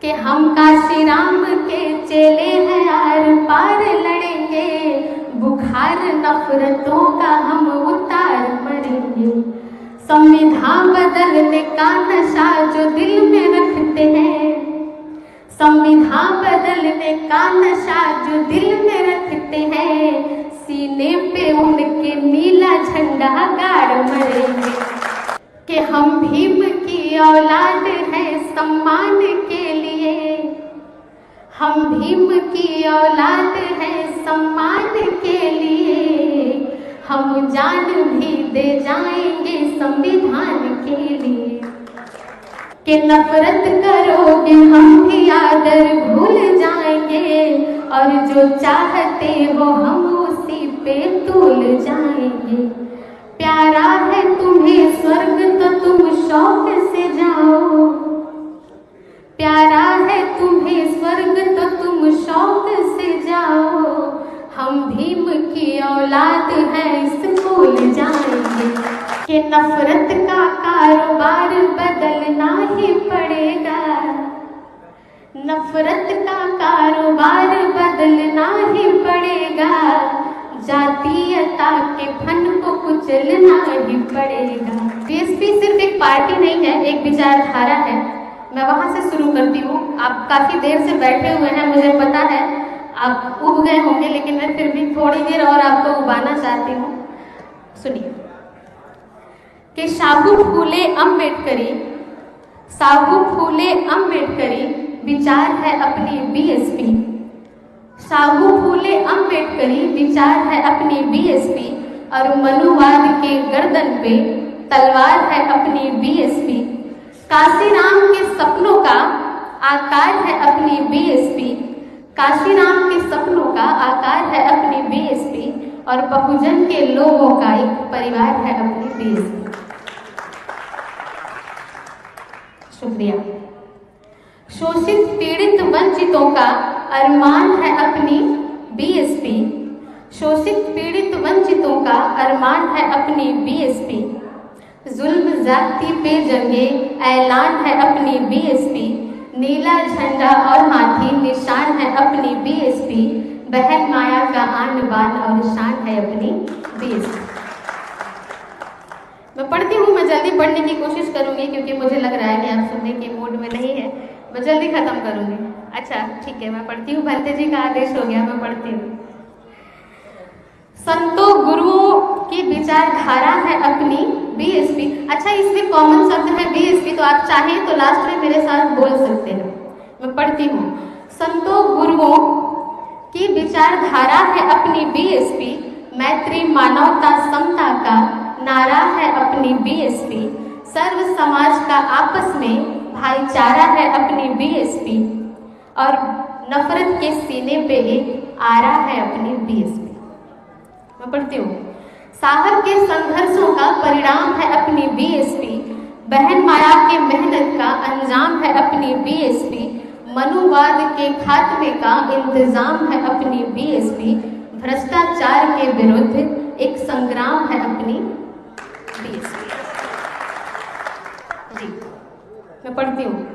कि हम काशी राम के चेले हैं, आर पार लड़ेंगे, बुखार नफरतों का हम उतार मरेंगे। संविधान बदलने का नशा जो दिल में रखते हैं, संविधान बदलने का नशा जो दिल में रखते हैं, सीने पे उनके नीला झंडा गाड़ मरेंगे। कि हम भीम की औलाद हैं सम्मान के लिए, हम भीम की औलाद हैं सम्मान के लिए, हम जान भी दे जाएंगे संविधान के लिए। कि नफरत करोगे हम भी आदर भूल जाएंगे, और जो चाहते हो हम उसी पे तुल जाएंगे। प्यारा है तुम्हें स्वर्ग तो तुम शौक से जाओ, प्यारा है तुम्हें स्वर्ग तो तुम शौक से जाओ, हम भीम की औलाद हैं स्कूल जाएंगे। कि नफरत का कारोबार बदलना ही पड़ेगा, नफरत का कारोबार बदलना ही पड़ेगा, जातीयता के फन को कुचलना ही पड़ेगा। बीएसपी सिर्फ एक पार्टी नहीं है, एक विचारधारा है। मैं वहां से शुरू करती हूँ। आप काफी देर से बैठे हुए हैं, मुझे पता है आप उब गए होंगे, लेकिन मैं फिर भी थोड़ी देर और आपको उबाना चाहती हूँ। सुनिए कि साहू फूले अम्बेडकरी, साहू फूले अम्बेडकरी विचार है अपनी बीएसपी, साहू फूले अम्बेडकरी विचार है अपनी बीएसपी, और मनुवाद के गर्दन पे तलवार है अपनी बीएसपी। काशीराम के सपनों का आकार है अपनी बीएसपी, काशीराम के सपनों का आकार है अपनी बीएसपी, और बहुजन के लोगों का एक परिवार है अपनी बीएसपी। शुक्रिया। शोषित पीड़ित वंचितों का अरमान है अपनी बीएसपी, शोषित पीड़ित वंचितों का अरमान है अपनी बीएसपी। जुल्म जाति पे जंगे ऐलान है अपनी बीएसपी, नीला झंडा और हाथी निशान है अपनी बीएसपी, बहन माया का आन बान और शान है अपनी बीएसपी। मैं पढ़ती हूँ, मैं जल्दी पढ़ने की कोशिश करूंगी क्योंकि मुझे लग रहा है कि आप सुनने के मूड में नहीं है। मैं जल्दी खत्म करूंगी। अच्छा ठीक है, मैं पढ़ती हूँ। भंते जी का आदेश हो गया, मैं पढ़ती हूँ। संतों गुरुओं की विचारधारा है अपनी बीएसपी। अच्छा, इसमें कॉमन शब्द है बीएसपी, तो आप चाहें तो लास्ट में मेरे साथ बोल सकते हैं। मैं पढ़ती हूँ। संतों गुरुओं की विचारधारा है अपनी बीएसपी, मैत्री मानवता समता का नारा है अपनी बीएसपी, सर्व समाज का आपस में भाईचारा है अपनी बीएसपी, और नफरत के सीने पे एक आरा है अपनी बीएसपी। मैं पढ़ती हूँ। साहब के संघर्षों का परिणाम है अपनी बीएसपी, बहन माया के मेहनत का अंजाम है अपनी बीएसपी, मनुवाद के खात्मे का इंतजाम है अपनी बीएसपी, भ्रष्टाचार के विरुद्ध एक संग्राम है अपनी बीएसपी। जी, मैं पढ़ती हूँ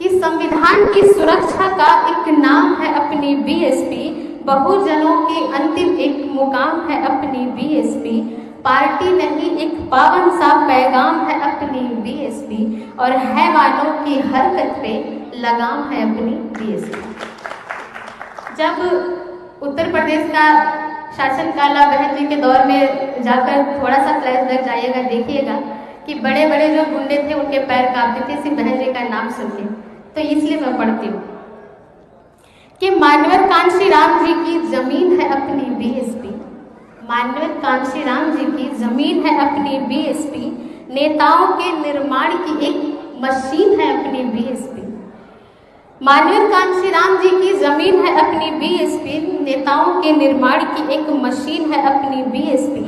कि संविधान की सुरक्षा का एक नाम है अपनी बीएसपी, बहुजनों के अंतिम एक मुकाम है अपनी बीएसपी, पार्टी नहीं एक पावन सा पैगाम है अपनी बीएसपी, और हैवानों की हरकत पे लगाम है अपनी बीएसपी। जब उत्तर प्रदेश का शासनकाल बहन जी के दौर में जाकर थोड़ा सा फ्लैशबैक जाइएगा, देखिएगा कि बड़े बड़े जो गुंडे थे उनके पैर कांपते थे सिर्फ बहन जी का नाम सुन के। तो इसलिए मैं पढ़ती हूँ कि मानव कांशी राम जी की जमीन है अपनी बीएसपी, मानव कांशी राम जी की जमीन है अपनी बीएसपी, नेताओं के निर्माण की एक मशीन है अपनी बीएसपी। मानव कांशी राम जी की जमीन है अपनी बीएसपी, नेताओं के निर्माण की एक मशीन है अपनी बीएसपी,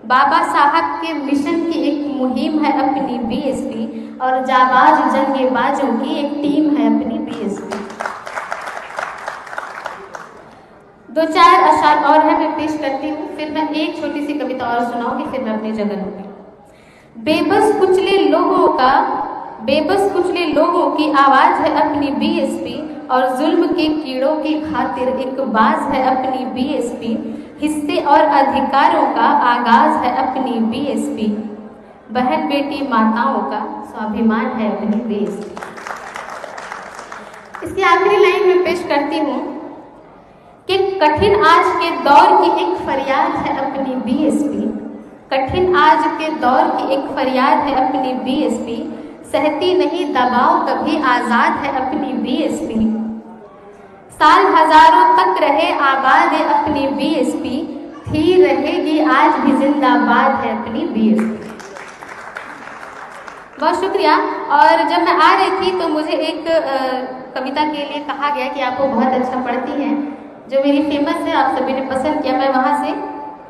बाबा साहब के मिशन की एक मुहिम है अपनी बीएसपी, और जाबाज जंगेबाजों की एक टीम है अपनी बीएसपी। दो चार अशार और है, मैं पेश करती हूँ, फिर मैं एक छोटी सी कविता और सुनाऊंगी, फिर मैं अपनी जगह लूंगी। बेबस कुचले लोगों का बेबस कुचले लोगों की आवाज़ है अपनी बीएसपी, और जुल्म के कीड़ों की खातिर एक बाज है अपनी बीएसपी। हिस्से और अधिकारों का आगाज है अपनी बीएसपी। बहन बेटी माताओं का स्वाभिमान है अपनी बीएसपी। इसकी आखिरी लाइन में पेश करती हूँ कि कठिन आज के दौर की एक फरियाद है अपनी बीएसपी। कठिन आज के दौर की एक फरियाद है अपनी बीएसपी। सहती नहीं दबाव कभी आज़ाद है अपनी बीएसपी। साल हजारों तक रहे आबाद है अपनी बीएसपी। थी रहेगी आज भी जिंदाबाद है अपनी बीएसपी। बहुत शुक्रिया। और जब मैं आ रही थी तो मुझे एक कविता के लिए कहा गया कि आप वो बहुत अच्छा पढ़ती हैं, जो मेरी फेमस है, आप सभी ने पसंद किया। मैं वहाँ से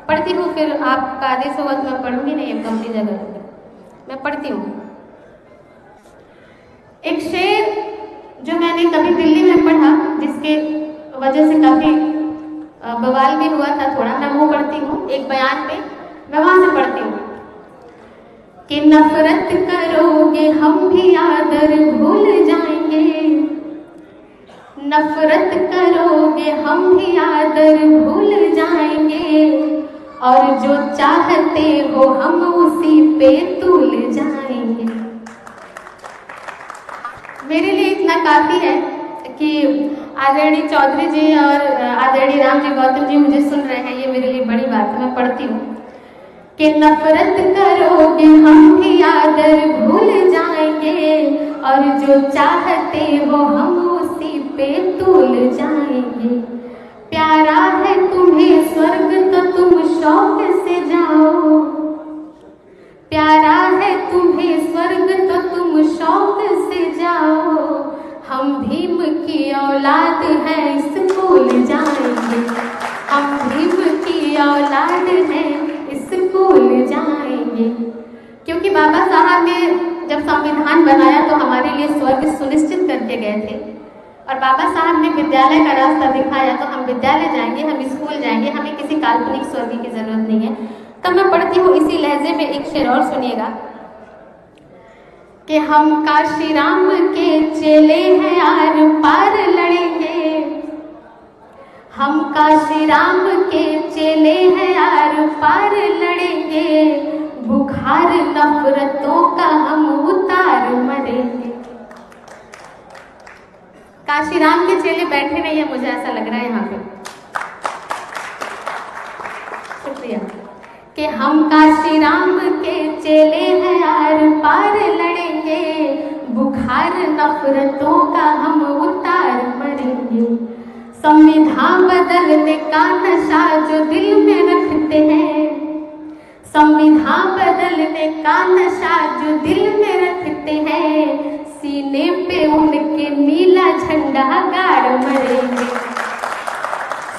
पढ़ती हूँ, फिर आपका आदेश होगा तो मैं पढ़ूंगी नहीं, अब अपनी जगह मैं पढ़ती हूँ। एक शेर जो मैंने कभी दिल्ली में पढ़ा, जिसके वजह से काफ़ी बवाल भी हुआ था थोड़ा, मैं वो पढ़ती हूँ। एक बयान में मैं वहाँ से पढ़ती हूँ कि नफरत करोगे हम भी आदर भूल जाएंगे। नफरत करोगे हम भी आदर भूल जाएंगे, और जो चाहते हो हम उसी पे तुल जाएंगे। मेरे लिए इतना काफ़ी है कि आदरणीय चौधरी जी और आदरणीय राम जी गौतम जी मुझे सुन रहे हैं, ये मेरे लिए बड़ी बात है। मैं पढ़ती हूँ कि नफरत करोगे हम भी आदर भूल जाएंगे, और जो चाहते हो हम उसी पे तुल जाएंगे। प्यारा है तुम्हें स्वर्ग तो तुम शौक से जाओ। प्यारा है तुम्हें स्वर्ग तो तुम शौक से जाओ। हम भीम की औलाद हैं स्कूल जाएंगे। हम भीम की औलाद हैं स्कूल जाएंगे। क्योंकि बाबा साहब ने जब संविधान बनाया तो हमारे लिए स्वर्ग सुनिश्चित करके गए थे, और बाबा साहब ने विद्यालय का रास्ता दिखाया, तो हम विद्यालय जाएंगे, हम स्कूल जाएंगे, हमें किसी काल्पनिक स्वर्ग की जरूरत नहीं है। तब मैं पढ़ती हूँ इसी लहजे में एक शेर और सुनिएगा कि हम काशी राम के चेले हैं आर पार लड़ेंगे। हम काशी राम के चेले हैं आर पार लड़ेंगे। बुखार नफरतों का हम उतार मरेंगे। काशी राम के चेले बैठे नहीं है, मुझे ऐसा लग रहा है यहाँ पे। शुक्रिया। कि हम काशी राम के चेले हैं आर पार लड़ेंगे। बुखार नफरतों का हम उतार मरेंगे। संविधान बदलने का नशा जो दिल में रखते हैं। संविधान बदलने का नशा जो दिल में रखते हैं। सीने पे उनके नीला झंडा गाड़ मरेंगे।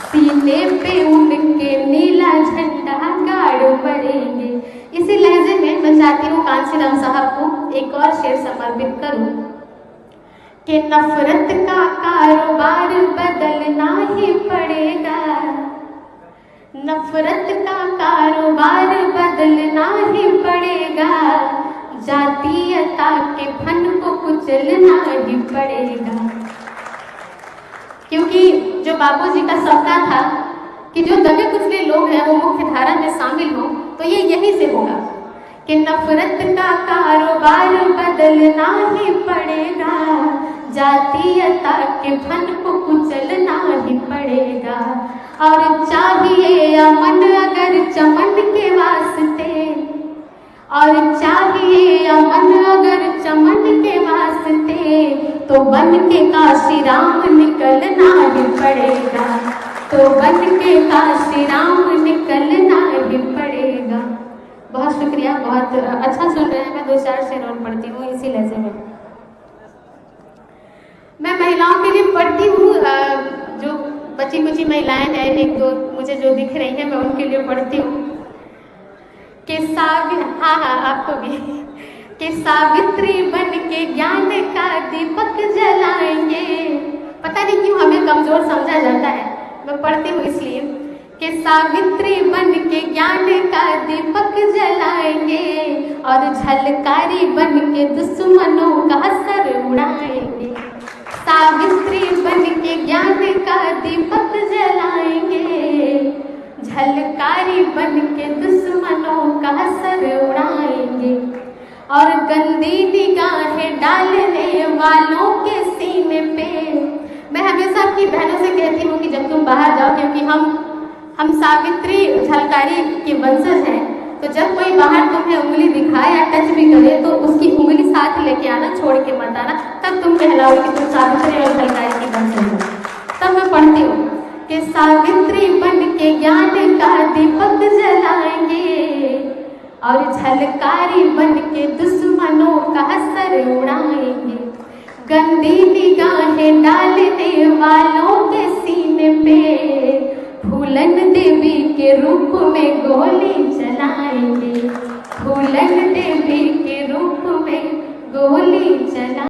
सीने पे उनके नीला झंडा गाड़ मरेंगे। इसी लहजे में मैं चाहती हूँ कांशीराम साहब को एक और शेर समर्पित करूँ कि नफरत का कारोबार बदलना ही पड़ेगा। नफरत का कारोबार बदलना ही पड़ेगा। जातीयता के फन को कुचलना ही पड़ेगा। क्योंकि जो बापूजी का सपना था कि जो दबे कुचले लोग हैं वो मुख्य धारा में शामिल हों, तो ये यहीं से होगा कि नफरत का कारोबार बदलना ही पड़ेगा। जातीयता के फन को कुचलना ही पड़ेगा। और चाहिए अमन अगर चमन के वास्ते। और चाहिए अमन अगर चमन के वास्ते। तो बन के काशी राम निकलना ही पड़ेगा। तो बन के काशी राम निकलना ही पड़ेगा। बहुत शुक्रिया, बहुत अच्छा सुन रहे हैं। मैं 2-4 शेर और पढ़ती हूँ इसी लहजे में। मैं महिलाओं के लिए पढ़ती हूँ, जो बची कुची महिलाएं हैं, एक दो मुझे जो दिख रही हैं, मैं उनके लिए पढ़ती हूँ कि हाँ आपको भी कि सावित्री बन के ज्ञान का दीपक जलाएंगे। पता नहीं क्यों हमें कमजोर समझा जाता है। मैं पढ़ती हूँ इसलिए कि सावित्री बन के ज्ञान का दीपक जलाएंगे और झलकारी बन के दुश्मनों का सर उड़ाएंगे। सावित्री बन के ज्ञान का दीपक जलाएंगे, झलकारी बन के दुश्मनों का सर उड़ाएंगे और गंदी निगाहें डालने वालों के सीने पे। मैं हमेशा अपनी बहनों से कहती हूँ कि जब तुम बाहर जाओ, क्योंकि हम सावित्री झलकारी के वंशज हैं, तो जब कोई बाहर तुम्हें उंगली दिखाए या टच भी करे तो उसकी उंगली साथ लेके आना, छोड़ के मत आना, तब तुम कहलाओगे कि तुम सावित्री और झलकारी की वंशज हो। तब मैं पढ़ती हूँ कि सावित्री बन के ज्ञान का दीपक जलाएंगे और झलकारी बन के दुश्मनों का सर उड़ाएंगे। गंदी निगाहें डालने वालों के सीने पे फूलन देवी के रूप में गोली चलाएंगे। फूलन देवी के रूप में गोली चला